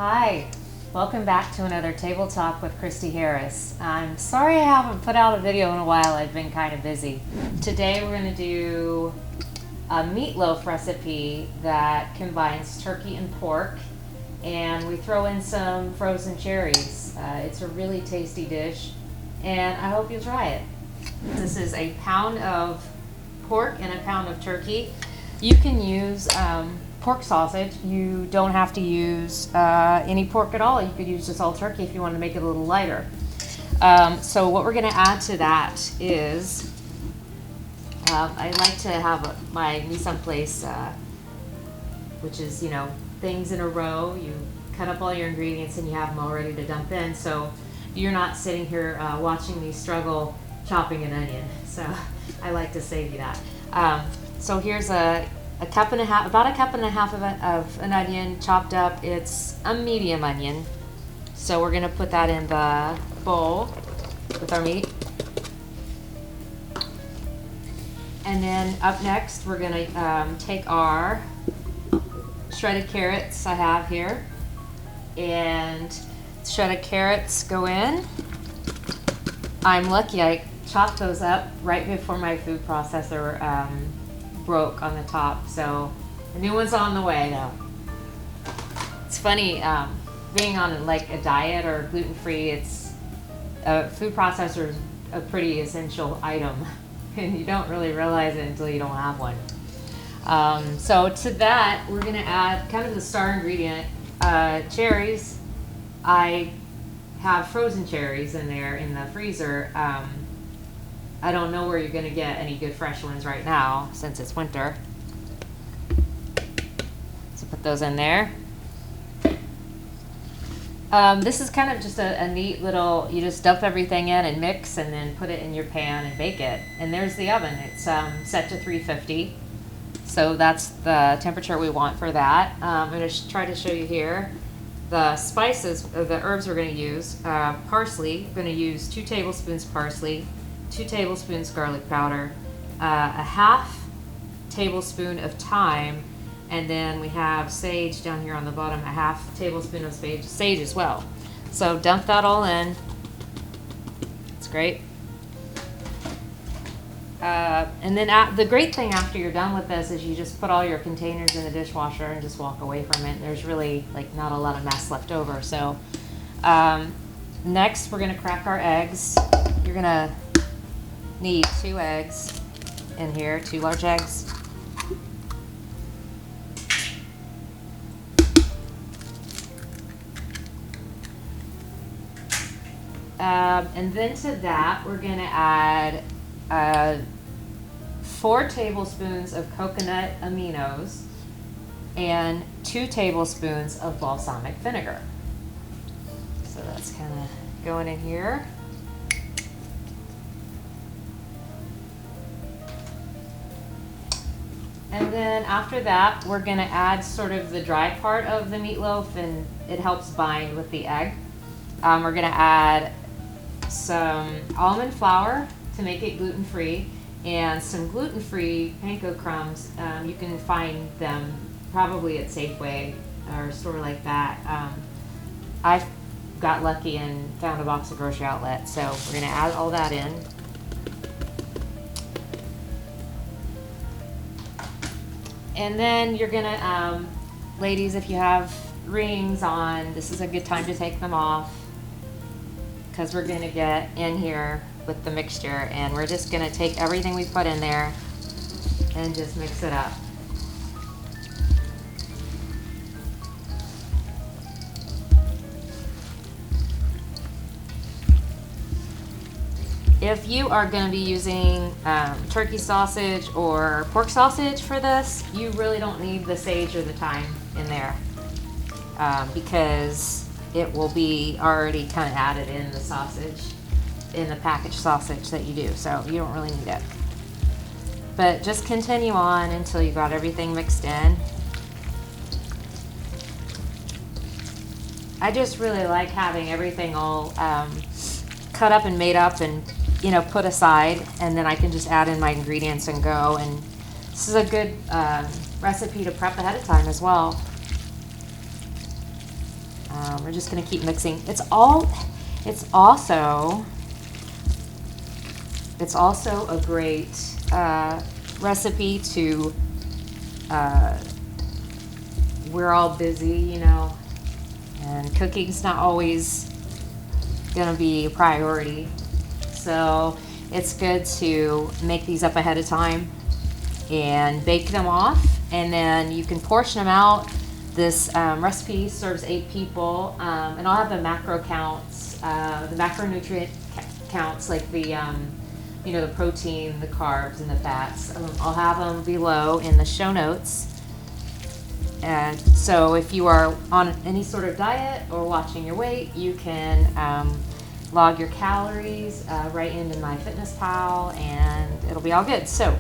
Hi, welcome back to another Table Talk with Kristy Harris. I'm sorry I haven't put out a video in a while. I've been kind of busy. Today we're going to do a meatloaf recipe that combines turkey and pork, and we throw in some frozen cherries. It's a really tasty dish, and I hope you'll try it. This is a pound of pork and a pound of turkey. You can use pork sausage. You don't have to use any pork at all. You could use just all turkey if you want to make it a little lighter. So what we're going to add to that is I like to have my mise en place, which is, things in a row. You cut up all your ingredients and you have them all ready to dump in. So you're not sitting here watching me struggle chopping an onion. So I like to save you that. So here's about a cup and a half of an onion chopped up. It's a medium onion. So we're gonna put that in the bowl with our meat. And then up next, we're gonna take our shredded carrots I have here. And shredded carrots go in. I'm lucky I chopped those up right before my food processor broke on the top, so a new one's on the way though. It's funny, being on like a diet or gluten-free, it's a food processor is a pretty essential item, and you don't really realize it until you don't have one. So to that, we're gonna add kind of the star ingredient, cherries. I have frozen cherries in there in the freezer. I don't know where you're going to get any good fresh ones right now since it's winter. So put those in there. This is kind of just a neat little, you just dump everything in and mix and then put it in your pan and bake it. And there's the oven. It's set to 350. So that's the temperature we want for that. I'm going to try to show you here. The spices, the herbs we're going to use, parsley. I'm going to use 2 tablespoons parsley, 2 tablespoons garlic powder, a half tablespoon of thyme, and then we have sage down here on the bottom, a half tablespoon of sage as well. So dump that all in. It's great. And then the great thing after you're done with this is you just put all your containers in the dishwasher and just walk away from it. There's really not a lot of mess left over. So next we're going to crack our eggs. You're going to need 2 eggs in here, 2 large eggs. And then to that, we're going to add 4 tablespoons of coconut aminos and 2 tablespoons of balsamic vinegar. So that's kind of going in here. And then after that, we're going to add sort of the dry part of the meatloaf, and it helps bind with the egg. We're going to add some almond flour to make it gluten-free, and some gluten-free panko crumbs. You can find them probably at Safeway or a store like that. I got lucky and found a box of Grocery Outlet, so we're going to add all that in. And then you're gonna, ladies, if you have rings on, this is a good time to take them off, because we're gonna get in here with the mixture, and we're just gonna take everything we put in there and just mix it up. If you are going to be using turkey sausage or pork sausage for this, you really don't need the sage or the thyme in there because it will be already kind of added in the sausage, in the packaged sausage that you do, so you don't really need it. But just continue on until you got everything mixed in. I just really like having everything all cut up and made up and put aside, and then I can just add in my ingredients and go. And this is a good recipe to prep ahead of time as well. We're just gonna keep mixing. It's also a great recipe to, we're all busy, you know, and cooking's not always gonna be a priority. So it's good to make these up ahead of time and bake them off, and then you can portion them out. This recipe serves 8 people, and I'll have the macro counts, the macronutrient counts, like the, you know, the protein, the carbs, and the fats. I'll have them below in the show notes. And so if you are on any sort of diet or watching your weight, you can log your calories right into MyFitnessPal, and it'll be all good. So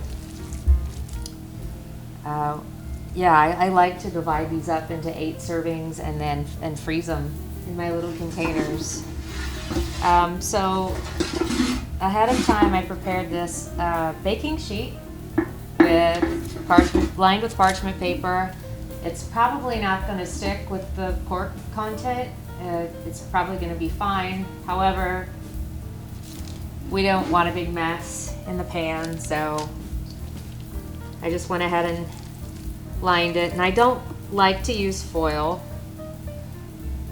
yeah, I like to divide these up into 8 servings and freeze them in my little containers. So ahead of time, I prepared this baking sheet with lined with parchment paper. It's probably not going to stick with the pork content. It's probably going to be fine. However, we don't want a big mess in the pan, so I just went ahead and lined it. And I don't like to use foil.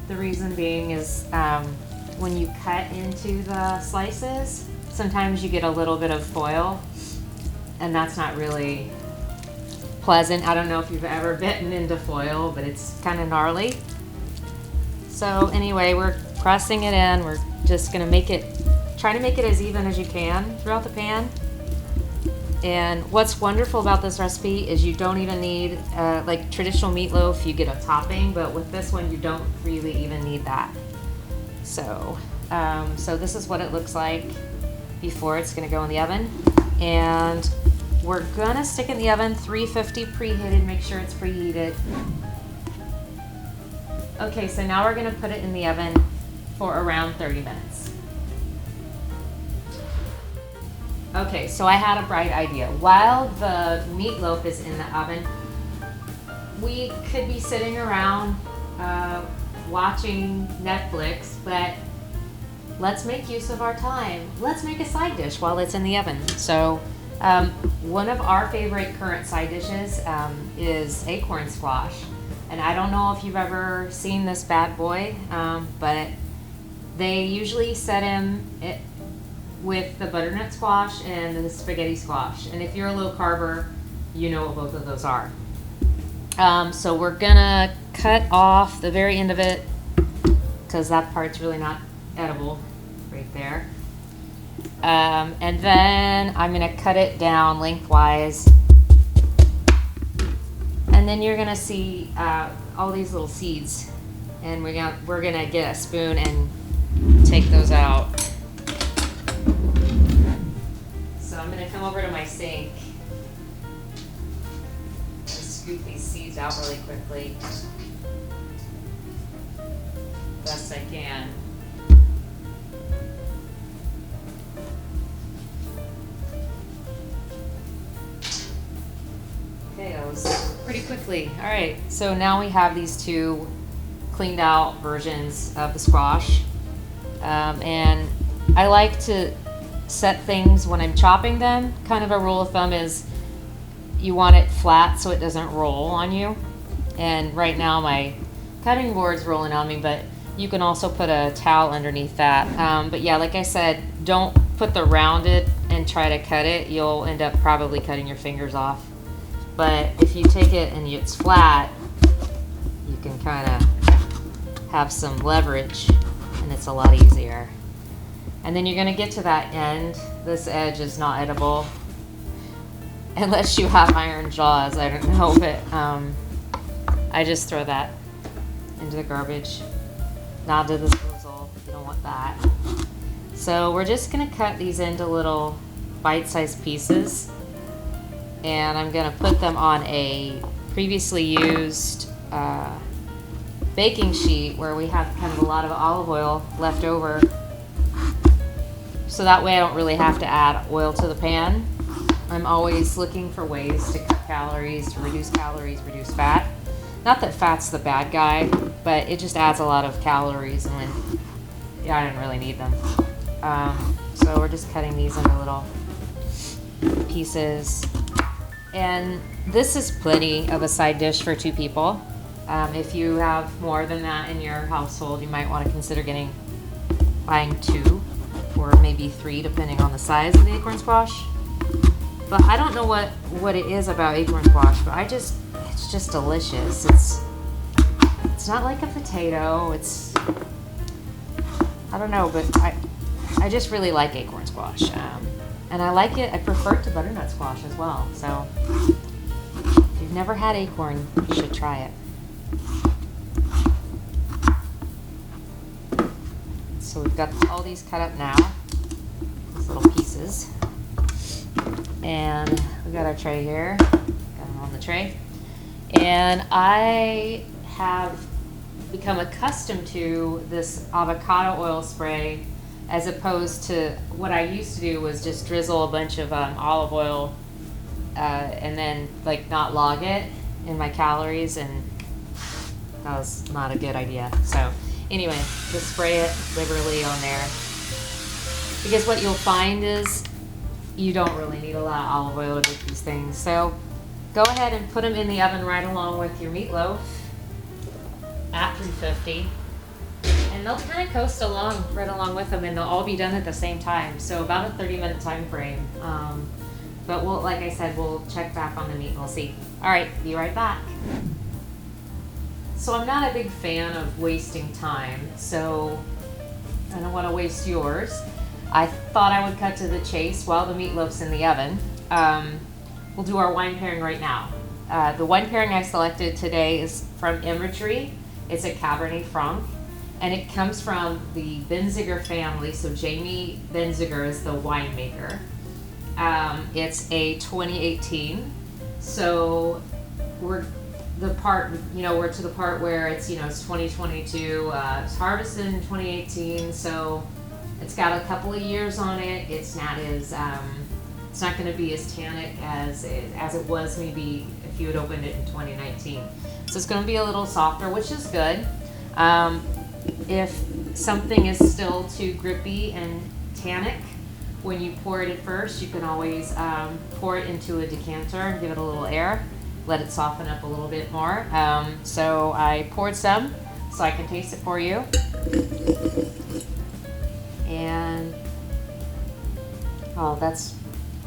The reason being is when you cut into the slices, sometimes you get a little bit of foil, and that's not really pleasant. I don't know if you've ever bitten into foil, but it's kind of gnarly. So anyway, we're pressing it in. We're just gonna try to make it as even as you can throughout the pan. And what's wonderful about this recipe is you don't even need, like traditional meatloaf, you get a topping, but with this one, you don't really even need that. So, so this is what it looks like before it's gonna go in the oven. And we're gonna stick it in the oven, 350 preheated, make sure it's preheated. Okay, so now we're gonna put it in the oven for around 30 minutes. Okay, so I had a bright idea. While the meatloaf is in the oven, we could be sitting around watching Netflix, but let's make use of our time. Let's make a side dish while it's in the oven. So one of our favorite current side dishes is acorn squash. And I don't know if you've ever seen this bad boy, but they usually set him with the butternut squash and the spaghetti squash. And if you're a low carber, you know what both of those are. So we're gonna cut off the very end of it because that part's really not edible right there. And then I'm gonna cut it down lengthwise. And then you're gonna see all these little seeds, and we're gonna get a spoon and take those out. So I'm gonna come over to my sink and scoop these seeds out really quickly, best I can. Okay, that was pretty quickly. All right, so now we have these 2 cleaned out versions of the squash. And I like to set things when I'm chopping them. Kind of a rule of thumb is you want it flat so it doesn't roll on you. And right now my cutting board's rolling on me, but you can also put a towel underneath that. But yeah, like I said, don't put the rounded and try to cut it. You'll end up probably cutting your fingers off. But if you take it and it's flat, you can kind of have some leverage, and it's a lot easier. And then you're gonna get to that end. This edge is not edible, unless you have iron jaws, I don't know, but I just throw that into the garbage. Not to the disposal, you don't want that. So we're just gonna cut these into little bite-sized pieces. And I'm gonna put them on a previously used baking sheet where we have kind of a lot of olive oil left over. So that way I don't really have to add oil to the pan. I'm always looking for ways to cut calories, to reduce reduce fat. Not that fat's the bad guy, but it just adds a lot of calories, and when, yeah, I didn't really need them. So we're just cutting these into little pieces. And this is plenty of a side dish for 2 people. If you have more than that in your household, you might want to consider buying 2 or maybe 3, depending on the size of the acorn squash. But I don't know what it is about acorn squash, but it's just delicious. It's not like a potato. I don't know, but I just really like acorn squash. And I like it. I prefer it to butternut squash as well. So if you've never had acorn, you should try it. So we've got all these cut up now, these little pieces. And we've got our tray here. Got them on the tray. And I have become accustomed to this avocado oil spray, as opposed to what I used to do was just drizzle a bunch of olive oil and then like not log it in my calories, and that was not a good idea. So anyway, just spray it liberally on there, because what you'll find is you don't really need a lot of olive oil to make these things. So go ahead and put them in the oven right along with your meatloaf at 350. And they'll kind of coast along right along with them, and they'll all be done at the same time. So about a 30-minute time frame. But we'll, like I said, we'll check back on the meat and we'll see. All right, be right back. So I'm not a big fan of wasting time, so I don't want to waste yours. I thought I would cut to the chase while the meatloaf's in the oven. We'll do our wine pairing right now. The wine pairing I selected today is from Imagery. It's a Cabernet Franc, and it comes from the Benziger family. So Jamie Benziger is the winemaker. It's a 2018. So we're to the part where it's, it's 2022. It's harvested in 2018, so it's got a couple of years on it. It's not going to be as tannic as it was maybe if you had opened it in 2019. So it's going to be a little softer, which is good. If something is still too grippy and tannic when you pour it at first, you can always pour it into a decanter and give it a little air, let it soften up a little bit more. So I poured some so I can taste it for you. And oh, that's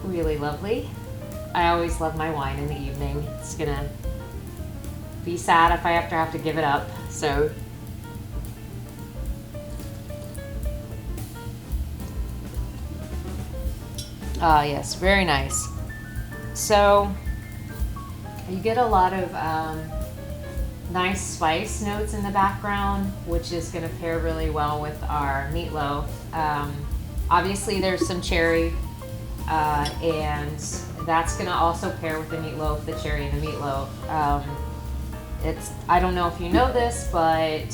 really lovely. I always love my wine in the evening. It's gonna be sad if I have to give it up. So yes, very nice. So you get a lot of nice spice notes in the background, which is going to pair really well with our meatloaf. Obviously there's some cherry, and that's going to also pair with the meatloaf, the cherry and the meatloaf. I don't know if you know this, but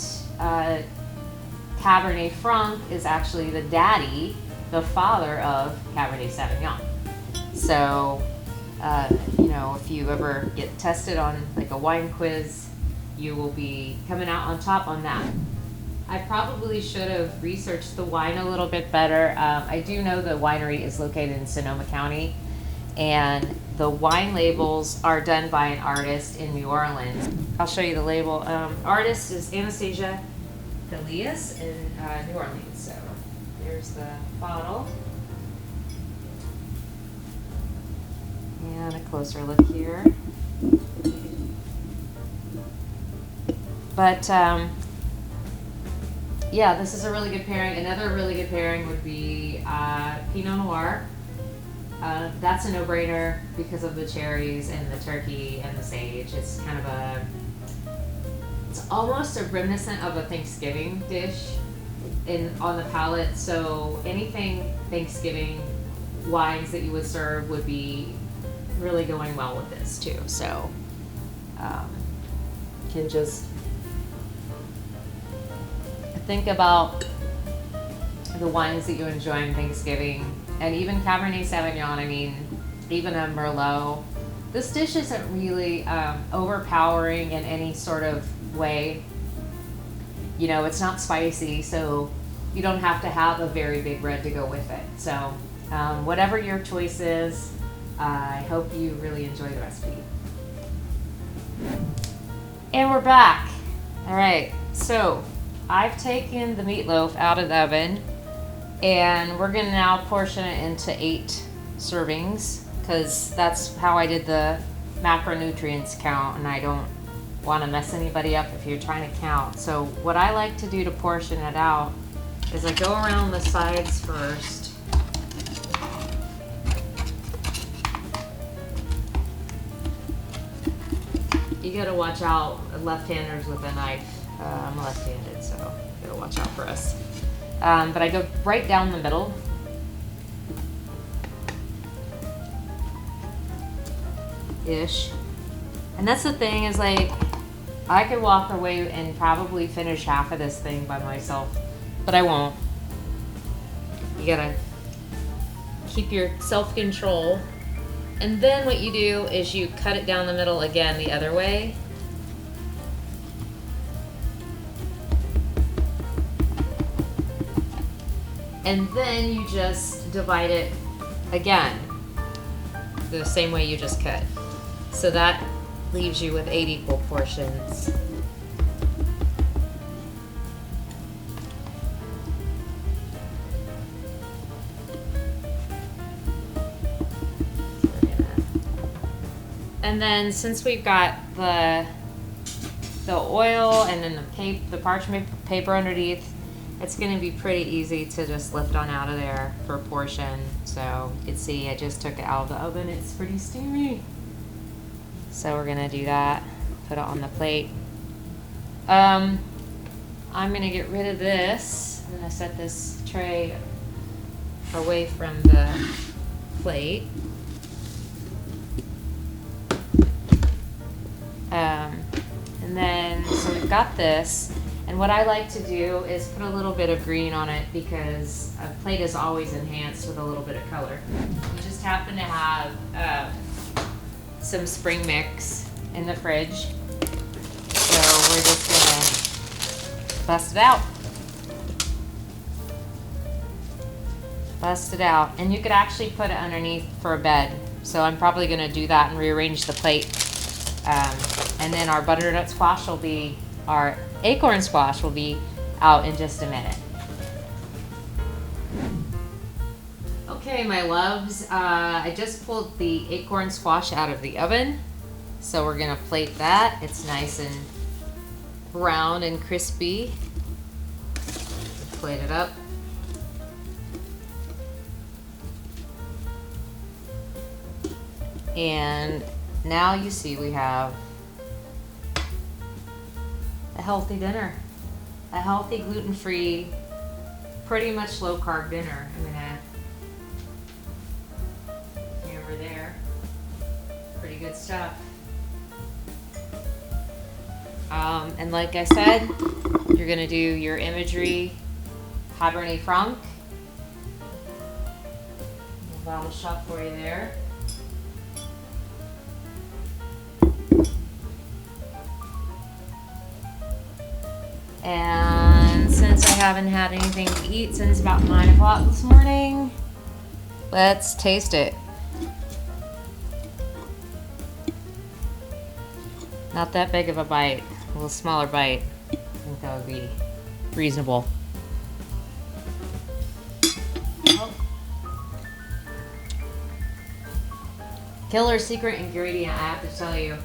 Cabernet Franc is actually the father of Cabernet Sauvignon. So, if you ever get tested on like a wine quiz, you will be coming out on top on that. I probably should have researched the wine a little bit better. I do know the winery is located in Sonoma County, and the wine labels are done by an artist in New Orleans. I'll show you the label. Artist is Anastasia Elias in New Orleans. So there's the bottle. And a closer look here. But yeah, this is a really good pairing. Another really good pairing would be Pinot Noir. That's a no-brainer because of the cherries and the turkey and the sage. It's kind of it's almost a reminiscent of a Thanksgiving dish on the palate. So anything Thanksgiving wines that you would serve would be really going well with this too. So can just think about the wines that you enjoy on Thanksgiving, and even Cabernet Sauvignon. I mean, even a Merlot. This dish isn't really overpowering in any sort of way. you know, it's not spicy, so you don't have to have a very big red to go with it. So whatever your choice is, I hope you really enjoy the recipe. And we're back. All right, so I've taken the meatloaf out of the oven, and we're gonna now portion it into 8 servings, because that's how I did the macronutrients count, and I don't want to mess anybody up if you're trying to count. So what I like to do to portion it out is I go around the sides first. You gotta watch out, left-handers with a knife. I'm left-handed, so you gotta watch out for us. But I go right down the middle. Ish. And that's the thing, is like, I could walk away and probably finish half of this thing by myself, but I won't. You gotta keep your self-control. And then what you do is you cut it down the middle again the other way. And then you just divide it again, the same way you just cut. So that leaves you with 8 equal portions. And then since we've got the oil and then the parchment paper underneath, it's going to be pretty easy to just lift on out of there for a portion. So you can see I just took it out of the oven. It's pretty steamy. So we're going to do that. Put it on the plate. I'm going to get rid of this. I'm going to set this tray away from the plate. And then, so we've got this, and what I like to do is put a little bit of green on it, because a plate is always enhanced with a little bit of color. We just happen to have some spring mix in the fridge, so we're just gonna bust it out. Bust it out, and you could actually put it underneath for a bed, so I'm probably gonna do that and rearrange the plate. And then our butternut squash will be, our acorn squash will be out in just a minute. Okay, my loves, I just pulled the acorn squash out of the oven. So we're gonna plate that. It's nice and brown and crispy. Plate it up. And now you see we have a healthy dinner. A healthy, gluten-free, pretty much low-carb dinner. I'm gonna over there. Pretty good stuff. And like I said, you're gonna do your Imagery Cabernet Franc. A bottle shot for you there. And since I haven't had anything to eat since about 9 o'clock this morning, let's taste it. Not that big of a bite, a little smaller bite. I think that would be reasonable. Oh. Killer secret ingredient, I have to tell you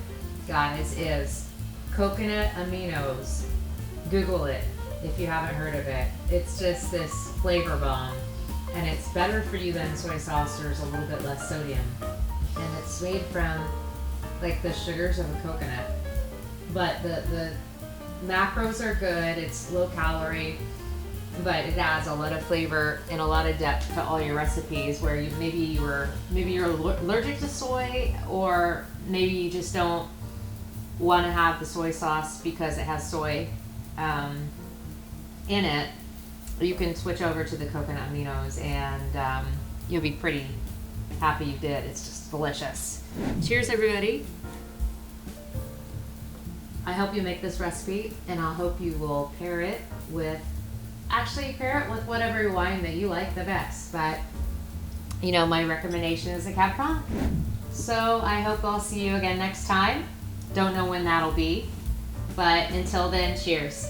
guys, is Coconut Aminos. Google it if you haven't heard of it. It's just this flavor bomb, and it's better for you than soy sauce. There's a little bit less sodium, and it's made from like the sugars of a coconut. But the macros are good. It's low calorie, but it adds a lot of flavor and a lot of depth to all your recipes. Where maybe you're allergic to soy, or maybe you just don't want to have the soy sauce because it has soy in it. You can switch over to the coconut aminos, and you'll be pretty happy you did. It's just delicious. Cheers, everybody. I hope you make this recipe, and I hope you will pair it with whatever wine that you like the best. But you know, my recommendation is a Cab Franc. So I hope I'll see you again next time. Don't know when that'll be, but until then, cheers.